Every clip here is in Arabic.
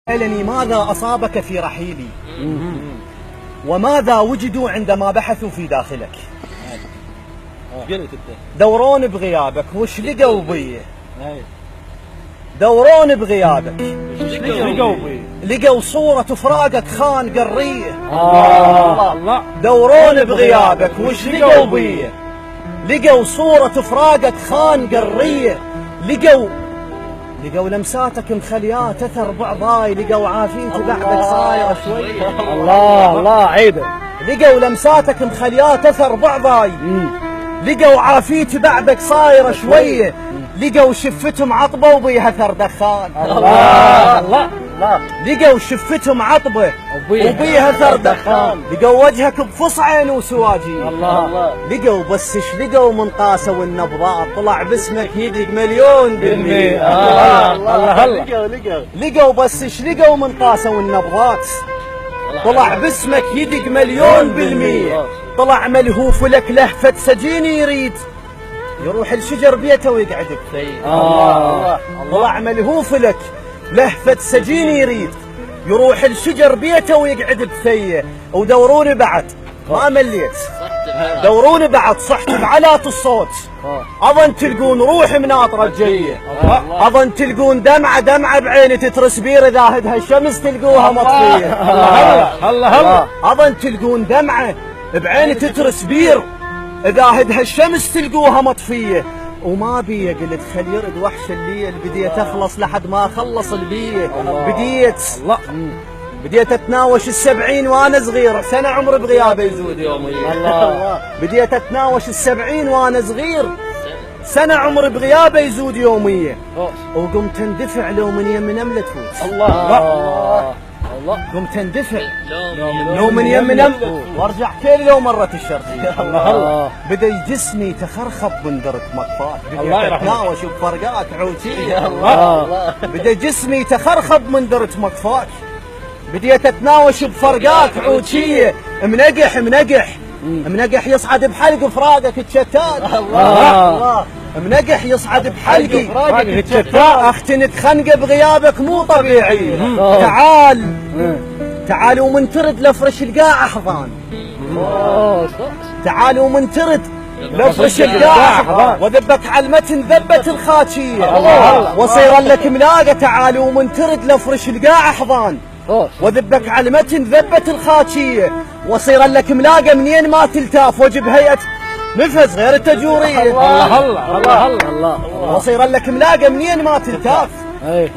سألني ماذا أصابك في رحيلي وماذا وجدوا عندما بحثوا في داخلك. دورون بغيابك وش لقوا بيه؟ دورون بغيابك لقوا صورة فراقك خان قرية. دورون بغيابك وش لقوا بيه؟ لقوا صورة فراقك خان قرية. لقوا لمساتك مخليات اثر بعضاي. لقوا عافيتي بعدك صايره شويه. الله عيده. لقوا لمساتك مخليات اثر بعضاي. لقوا عافيتي بعدك صايره شويه. لقوا شفتهم عطبه وبيها اثر دخان. الله لقوا شفتهم عطبه وبيها اثر دخان. لقوا وجهك بفصعين وسواجين. لقوا بس ايش لقوا من قاسه والنبضات طلع باسمك يدق مليون بالمية. لقوا بس ايش لقوا من قاسه والنبضات طلع باسمك يدق مليون بالمية. طلع ملهوف لك لهفة سجين يريد يروح الشجر بيته ويقعد بثيه. طلع ملهوف لك لهفة سجين يريد يروح الشجر بيته ويقعد بثيه. ودوروني بعد ما مليت. دوروني بعد صحت بعلات الصوت. اظن تلقون روحي مناطره الجيه. اظن تلقون دمعه بعيني تترس بير اذا هدها الشمس تلقوها مطفيه. اظن تلقون دمعه بعيني تترس بير اذا هدها الشمس تلقوها مطفيه. وما بيه قلت خل يرد وحش الليل. بديت اخلص لحد ما اخلص البيه. بديت اتناوش ال70 وانا صغير. سنه عمري بغيابه يزود يوميا. بديت اتناوش ال70 وانا صغير. سنه عمري بغيابه يزود يوميا. وقمت اندفع لو من يم نمله تفوت. قمت اندفع لو من يم نمله وارجع كل لو مرت الشرقيه. بدا جسمي تخرخب من درك مطفاك. بديت اتناوش بفرقات عوتيه. بدا جسمي تخرخب من درك مطفاك. بديت اتناوش بفرقات عوتيه. منقح يصعد بحلق فراقك تشتات. منقح يصعد بحلقي اختنك خنقه بغيابك مو طبيعي. تعال ومن ترد لفرش القاع احضان. تعال ومن ترد لفرش القاع احضان. وذبك على المتن ذبه الخاتيه. وصير لك ملاقه. تعال ومن ترد لفرش القاع احضان. وذبك على المتن ذبه الخاتيه. وصير لك ملاقه منين ما تلتاف وجب هيئه نفس غير التجوريه. وصير لك ملاقه منين ما تلتاف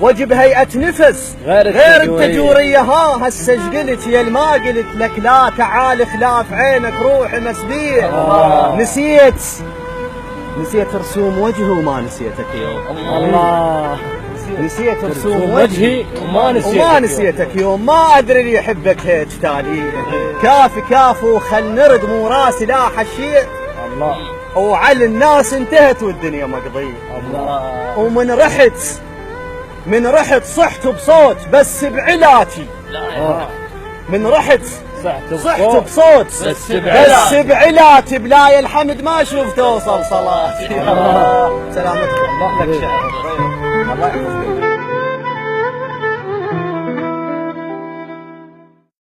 وجب هيئه نفس غير التجوريه. هسه قلت يا ما قلت لك لا تعال خلاف عينك روح مسبيه. نسيت رسوم وجهه وما نسيتك يوم. نسيت رسوم وجهي وما نسيتك يوم. ما ادري اللي يحبك هيك تالي. كافي وخل نرد مو راسي لا حشيء. وعلى الناس انتهت والدنيا مقضيه. ومن رحت صحت بصوت بس بعلاتي. من رحت صحت بصوت بس بعلاتي. بلاي الحمد ما شفت توصل صلاتي. سلامتكم. الله يحفظك.